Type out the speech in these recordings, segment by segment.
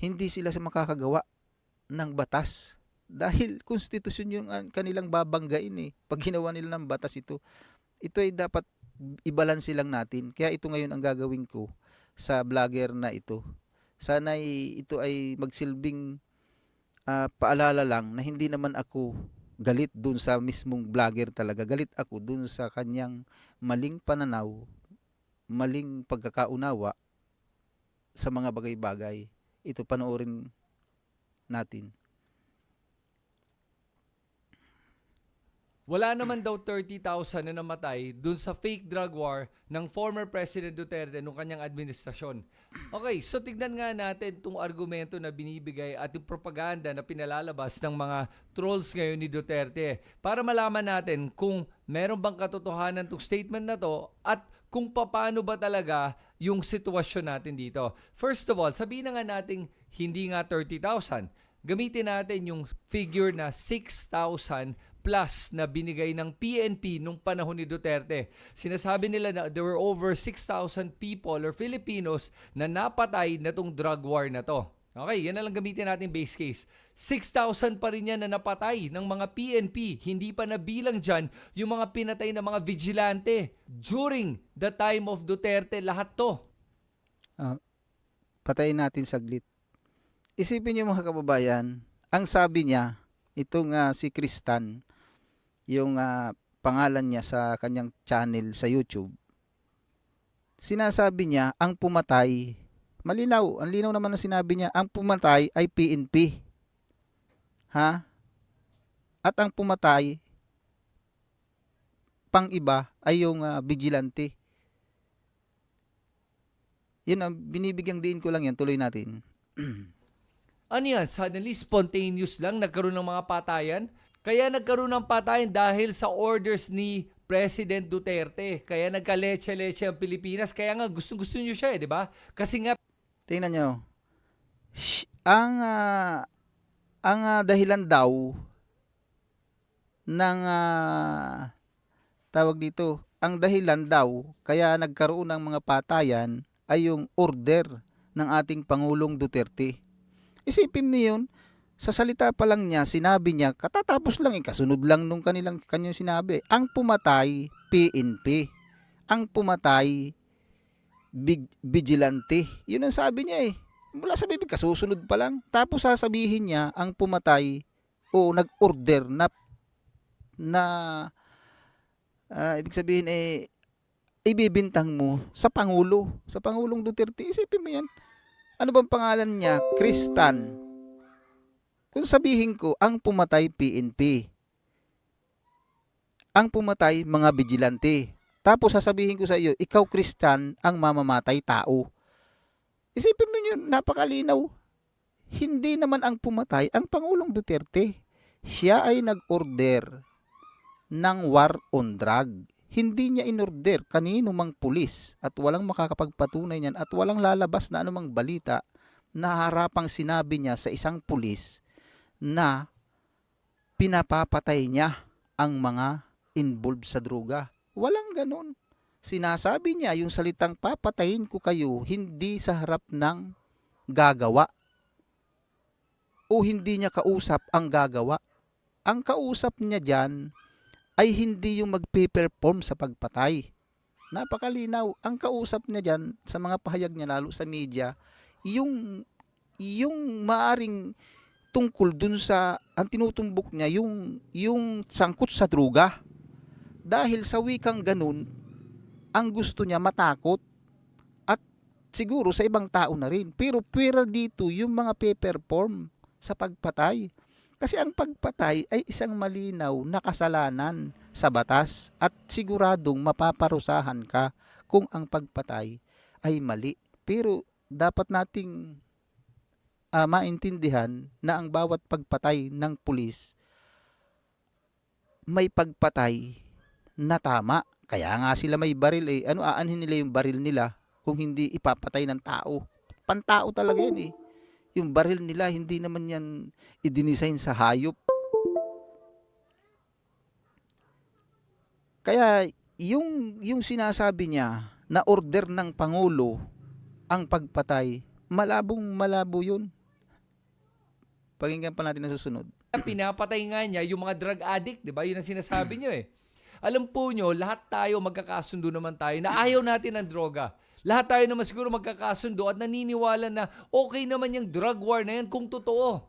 hindi sila sa makakagawa ng batas. Dahil konstitusyon yung kanilang babanggain eh. Pag ginawa nila ng batas ito ay dapat ibalanse lang natin. Kaya ito ngayon ang gagawin ko sa vlogger na ito. Sana ito ay magsilbing paalala lang na hindi naman ako galit dun sa mismong vlogger talaga. Galit ako dun sa kanyang maling pananaw, maling pagkakaunawa sa mga bagay-bagay. Ito panoorin natin. Wala naman daw 30,000 na namatay dun sa fake drug war ng former President Duterte nung kanyang administrasyon. Okay, so tignan nga natin itong argumento na binibigay at yung propaganda na pinalalabas ng mga trolls ngayon ni Duterte para malaman natin kung meron bang katotohanan itong statement na to at kung paano ba talaga yung sitwasyon natin dito. First of all, sabihin na nga natin hindi nga 30,000. Gamitin natin yung figure na 6,000 plus na binigay ng PNP nung panahon ni Duterte. Sinasabi nila na there were over 6,000 people or Filipinos na napatay na tong drug war na to. Okay, yan na lang gamitin natin base case. 6,000 pa rin yan na napatay ng mga PNP. Hindi pa nabilang dyan yung mga pinatay na mga vigilante during the time of Duterte. Lahat to. Patayin natin saglit. Isipin niyo mga kababayan, ang sabi niya, itong si Kristan, yung pangalan niya sa kanyang channel sa YouTube, sinasabi niya, ang pumatay, malinaw, ang linaw naman na sinabi niya, ang pumatay ay PNP. Ha? At ang pumatay, pang iba, ay yung vigilante. Yun ang binibigyang diin ko lang yan, tuloy natin. Ano yan? Suddenly, spontaneous lang nagkaroon ng mga patayan? Kaya nagkaroon ng patayan dahil sa orders ni President Duterte. Kaya nagka-leche-leche ang Pilipinas. Kaya nga gusto nyo siya di ba? Kasi nga, Tingnan nyo, ang dahilan daw ng tawag dito, ang dahilan daw kaya nagkaroon ng mga patayan ay yung order ng ating Pangulong Duterte. Isipin niyo yun, sa salita pa lang niya, sinabi niya, katatapos lang, kasunod lang nung kanyang sinabi, ang pumatay, PNP. Ang pumatay, vigilante. Yun ang sabi niya eh. Mula sa bibig, kasusunod pa lang. Tapos sasabihin niya, ang pumatay, o nag-order na ibig sabihin ibibintang mo sa Pangulo, sa Pangulong Duterte. Isipin mo yan. Ano bang pangalan niya? Kristan. Kung sabihin ko, ang pumatay PNP, ang pumatay mga vigilante, tapos sasabihin ko sa iyo, ikaw Kristan ang mamamatay tao. Isipin mo yun, napakalinaw. Hindi naman ang pumatay ang Pangulong Duterte. Siya ay nag-order ng war on drug. Hindi niya inorder kanino mang pulis at walang makakapagpatunay niyan at walang lalabas na anumang balita na harapang sinabi niya sa isang pulis na pinapapatay niya ang mga involved sa droga. Walang ganun. Sinasabi niya yung salitang papatayin ko kayo hindi sa harap ng gagawa o hindi niya kausap ang gagawa. Ang kausap niya dyan ay hindi yung magpe-perform sa pagpatay. Napakalinaw. Ang kausap niya dyan sa mga pahayag niya lalo sa media, yung maaring tungkol dun sa ang tinutumbok niya yung sangkot sa droga. Dahil sa wikang ganun, ang gusto niya matakot at siguro sa ibang tao na rin. Pero pwera dito yung mga pe-perform sa pagpatay. Kasi ang pagpatay ay isang malinaw na kasalanan sa batas at siguradong mapaparusahan ka kung ang pagpatay ay mali. Pero dapat nating maintindihan na ang bawat pagpatay ng pulis may pagpatay na tama. Kaya nga sila may baril eh. Ano aanhin nila yung baril nila kung hindi ipapatay ng tao? Pantao talaga yan eh. Yung baril nila hindi naman yan i-design sa hayop. Kaya yung sinasabi niya na order ng Pangulo ang pagpatay, malabong malabo yun. Pakinggan pa natin ang susunod. Pinapatay nga niya yung mga drug addict, di ba? Yun ang sinasabi niyo eh. Alam po nyo, lahat tayo magkakasundo naman tayo na ayaw natin ng droga. Lahat tayo naman siguro magkakasundo at naniniwala na okay naman yung drug war na yan kung totoo.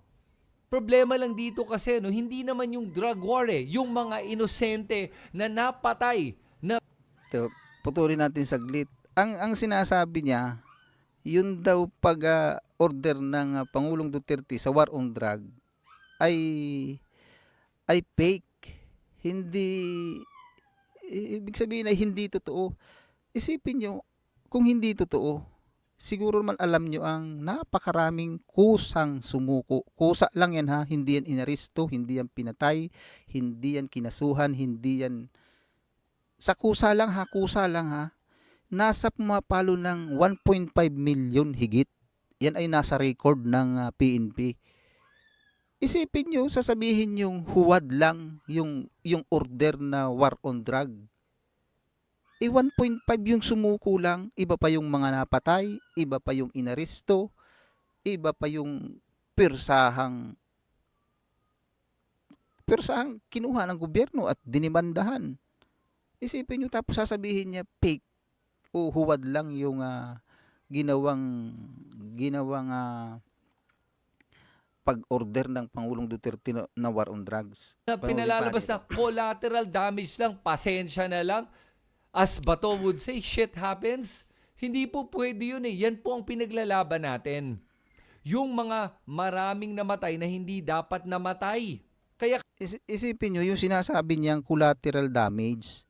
Problema lang dito kasi, no, hindi naman yung drug war eh. Yung mga inosente na napatay, na Ito, putulin natin saglit. Ang sinasabi niya, yun daw pag-order ng Pangulong Duterte sa war on drug ay fake. Hindi, ibig sabihin ay hindi totoo. Isipin nyo, kung hindi totoo, siguro man alam nyo ang napakaraming kusang sumuko. Kusa lang yan ha, hindi yan inaresto, hindi yan pinatay, hindi yan kinasuhan, hindi yan... Sa kusa lang ha, nasa pumapalo ng 1.5 million higit. Yan ay nasa record ng PNP. Isipin nyo, sasabihin yung huwad lang yung order na war on drug. 1.5 yung sumuko lang, iba pa yung mga napatay, iba pa yung inaresto, iba pa yung pirsahang kinuha ng gobyerno at dinimandahan. Isipin nyo, tapos sasabihin niya fake o huwad lang yung ginawang pag-order ng Pangulong Duterte na war on drugs. pinalalabas na collateral damage lang, pasensya na lang. As Bato would say, shit happens. Hindi po pwede yun eh. Yan po ang pinaglalaban natin. Yung mga maraming namatay na hindi dapat namatay. Kaya Isipin nyo, yung sinasabi niyang collateral damage.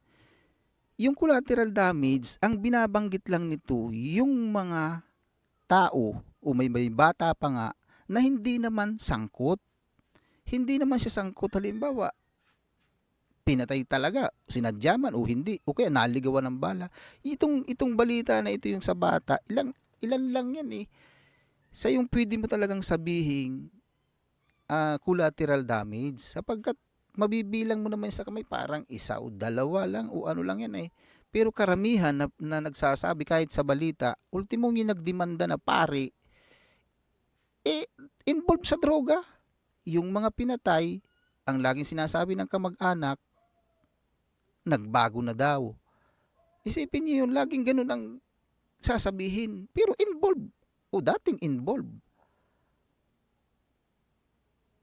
Yung collateral damage, ang binabanggit lang nito, yung mga tao, o may bata pa nga, na hindi naman sangkot. Hindi naman siya sangkot. Halimbawa, pinatay talaga, sinadyaman o hindi, o kaya naligawan ng bala. Itong balita na ito yung sa bata, ilan lang yan eh. Sa yung pwede mo talagang sabihin, collateral damage, sapagkat mabibilang mo naman sa kamay parang isa o dalawa lang o ano lang yan eh. Pero karamihan na nagsasabi kahit sa balita, ultimong yung nagdemanda na pare, involved sa droga. Yung mga pinatay, ang laging sinasabi ng kamag-anak, nagbago na daw. Isipin niyo yun, laging ganun ang sasabihin. Pero involved, o dating involved.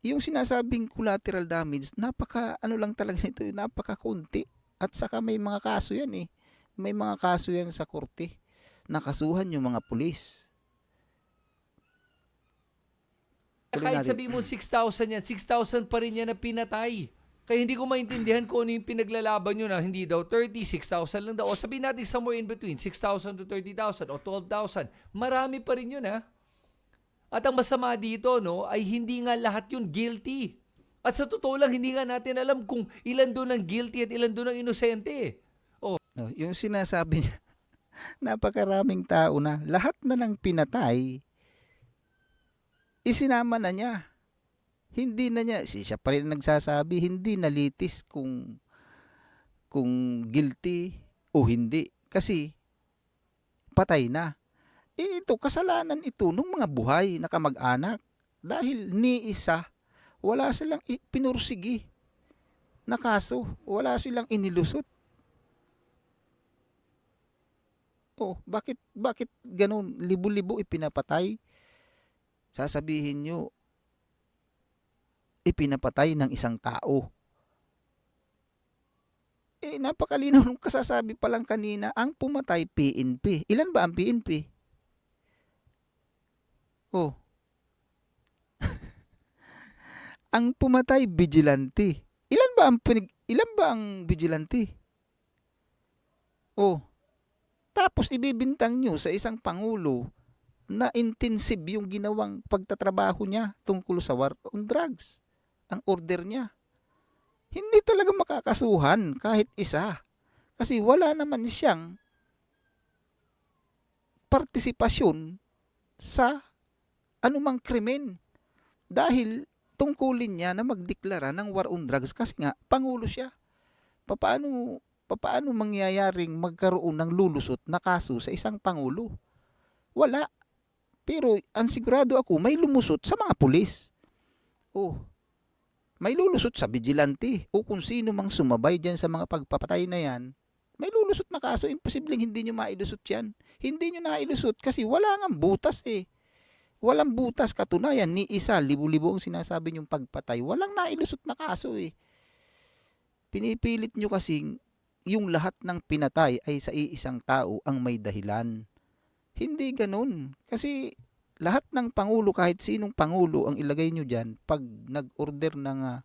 Yung sinasabing collateral damage, lang talaga nito, napaka-kunti. At saka may mga kaso yan eh. May mga kaso yan sa korte. Nakasuhan yung mga pulis. kahit sabihin mo 6,000 yan, 6,000 pa rin yan na pinatay. Kaya hindi ko maintindihan kung ano yung pinaglalaban nyo na hindi daw 30, 6,000 lang daw. O sabihin natin somewhere in between, 6,000 to 30,000 o 12,000. Marami pa rin yun ha. At ang masama dito, no, ay hindi nga lahat yun guilty. At sa totoo lang, hindi nga natin alam kung ilan doon ang guilty at ilan doon ang inosente. No, yung sinasabi niya, napakaraming tao na lahat na ng pinatay, isinama na niya. Hindi na niya, siya pa rin nagsasabi, hindi nalitis kung guilty o hindi. Kasi patay na. Ito, kasalanan ito ng mga buhay na kamag-anak. Dahil ni isa, wala silang pinursigi na kaso. Wala silang inilusot. Oh, bakit ganun? Libo-libo ipinapatay? Sasabihin nyo, ipinapatay ng isang tao. Napakalinaw nung kasasabi pa lang kanina, ang pumatay PNP. Ilan ba ang PNP? Oh. Ang pumatay vigilante. Ilan ba ang vigilante? Oh. Tapos ibibintang nyo sa isang pangulo na intensive yung ginawang pagtatrabaho niya tungkol sa war on drugs. Ang order niya. Hindi talaga makakasuhan kahit isa. Kasi wala naman siyang partisipasyon sa anumang krimen. Dahil tungkulin niya na magdeklara ng war on drugs kasi nga, pangulo siya. Paano mangyayaring magkaroon ng lulusot na kaso sa isang pangulo? Wala. Pero ang sigurado ako, may lumusot sa mga pulis. Oh, may lulusot sa vigilante o kung sino mang sumabay dyan sa mga pagpapatay na yan, may lulusot na kaso. Imposibleng hindi nyo mailusot yan. Hindi nyo nailusot kasi wala nga butas eh. Walang butas. Katunayan, ni isa, libo-libo ang sinasabi nyong pagpatay. Walang nailusot na kaso eh. Pinipilit nyo kasing yung lahat ng pinatay ay sa iisang tao ang may dahilan. Hindi ganun. Kasi lahat ng pangulo, kahit sinong pangulo ang ilagay nyo dyan, pag nag-order ng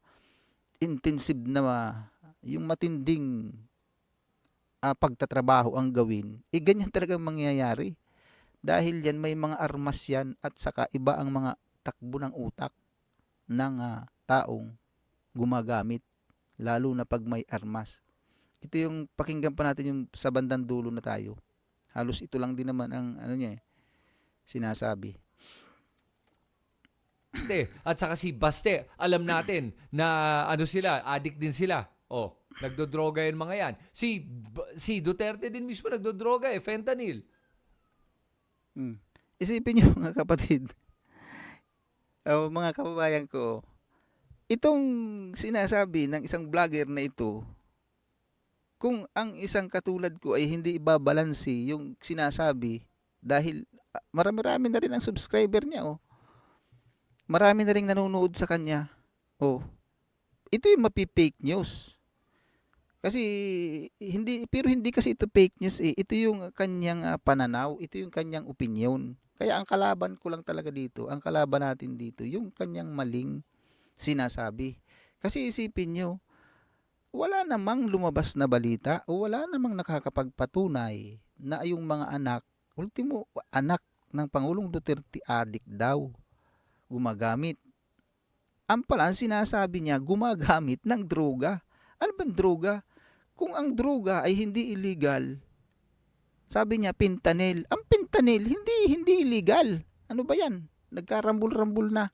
intensive na yung matinding pagtatrabaho ang gawin, ganyan talagang mangyayari. Dahil yan may mga armas yan at saka iba ang mga takbo ng utak ng taong gumagamit, lalo na pag may armas. Ito yung pakinggan pa natin yung sa bandang dulo na tayo. Halos ito lang din naman ang sinasabi. At saka si Baste, alam natin na sila, addict din sila. Oh, nagdodroga yung mga yan. Si Duterte din mismo nagdodroga fentanyl. Isipin nyo mga kapatid, mga kababayan ko, itong sinasabi ng isang vlogger na ito, kung ang isang katulad ko ay hindi ibabalansi yung sinasabi, dahil marami-rami na rin ang subscriber niya, marami na rin nanonood sa kanya, ito yung mapi-fake news. Kasi hindi kasi ito fake news eh. Ito yung kanyang pananaw, ito yung kanyang opinion. Kaya ang kalaban ko lang talaga dito, ang kalaban natin dito, yung kanyang maling sinasabi. Kasi isipin nyo, wala namang lumabas na balita o wala namang nakakapagpatunay na yung mga anak, ultimo anak ng Pangulong Duterte addict daw, gumagamit. Ang pala, ang sinasabi niya, gumagamit ng droga. Ano bang droga? Kung ang droga ay hindi illegal, sabi niya fentanyl. Ang fentanyl, hindi illegal. Ano ba yan? Nagkarambul-rambul na.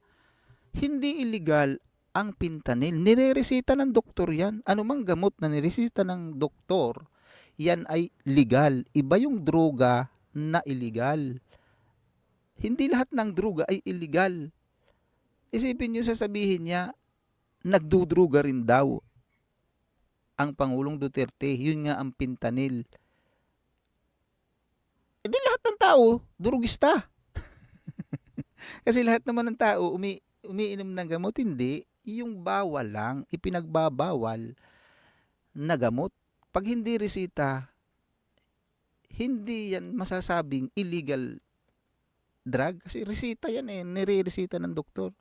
Hindi illegal ang fentanyl. Nireresita ng doktor yan. Anumang gamot na niresita ng doktor, yan ay legal. Iba yung droga na illegal. Hindi lahat ng droga ay illegal. Isipin nyo, sasabihin niya, nagdudruga rin daw ang Pangulong Duterte. Yun nga ang fentanyl. Di lahat ng tao, durugista. Kasi lahat naman ng tao umiinom ng gamot, hindi. Yung bawal lang, ipinagbabawal na gamot. Pag hindi resita, hindi yan masasabing illegal drug. Kasi resita yan nire-resita ng doktor.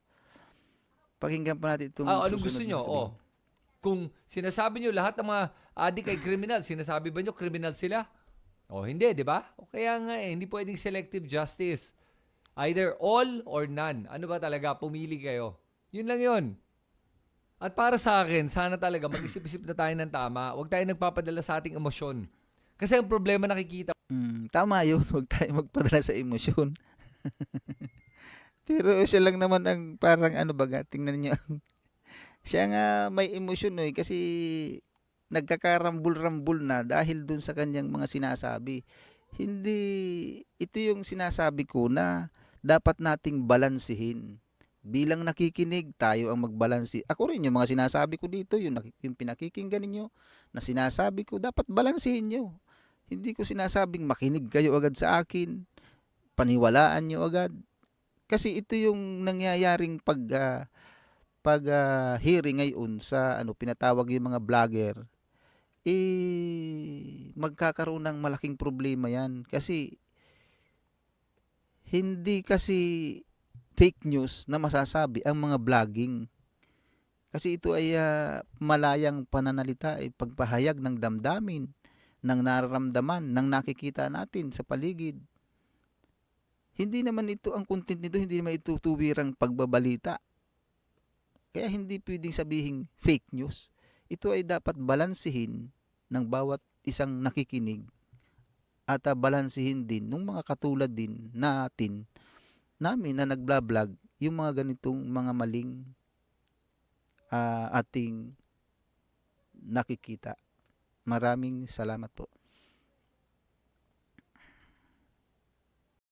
Pakinggan pa natin itong Ano gusto nyo? Kung sinasabi nyo lahat ng mga addict ay criminal, sinasabi ba nyo criminal sila? Hindi, di ba? Kaya nga hindi pwedeng selective justice. Either all or none. Ano ba talaga? Pumili kayo. Yun lang yun. At para sa akin, sana talaga mag-isip-isip na tayo ng tama. Huwag tayo nagpapadala sa ating emosyon. Kasi ang problema nakikita. Tama yun. Huwag tayo magpadala sa emosyon. Pero siya lang naman ang parang tingnan niyo. Siya nga may emosyon kasi nagkakarambul-rambul na dahil dun sa kanyang mga sinasabi. Hindi, ito yung sinasabi ko na dapat nating balansihin. Bilang nakikinig, tayo ang magbalansi. Ako rin, yung mga sinasabi ko dito, yung pinakikinggan ninyo, na sinasabi ko, dapat balansihin nyo. Hindi ko sinasabing makinig kayo agad sa akin, paniwalaan nyo agad. Kasi ito yung nangyayaring hearing ngayon sa pinatawag yung mga vlogger, magkakaroon ng malaking problema yan. Kasi hindi kasi fake news na masasabi ang mga vlogging. Kasi ito ay malayang pananalita, pagpahayag ng damdamin, ng nararamdaman, ng nakikita natin sa paligid. Hindi naman ito, ang content nito, hindi naman ito tuwirang pagbabalita. Kaya hindi pwedeng sabihin fake news. Ito ay dapat balansihin ng bawat isang nakikinig at balansihin din ng mga katulad din namin na nagblog yung mga ganitong mga maling ating nakikita. Maraming salamat po.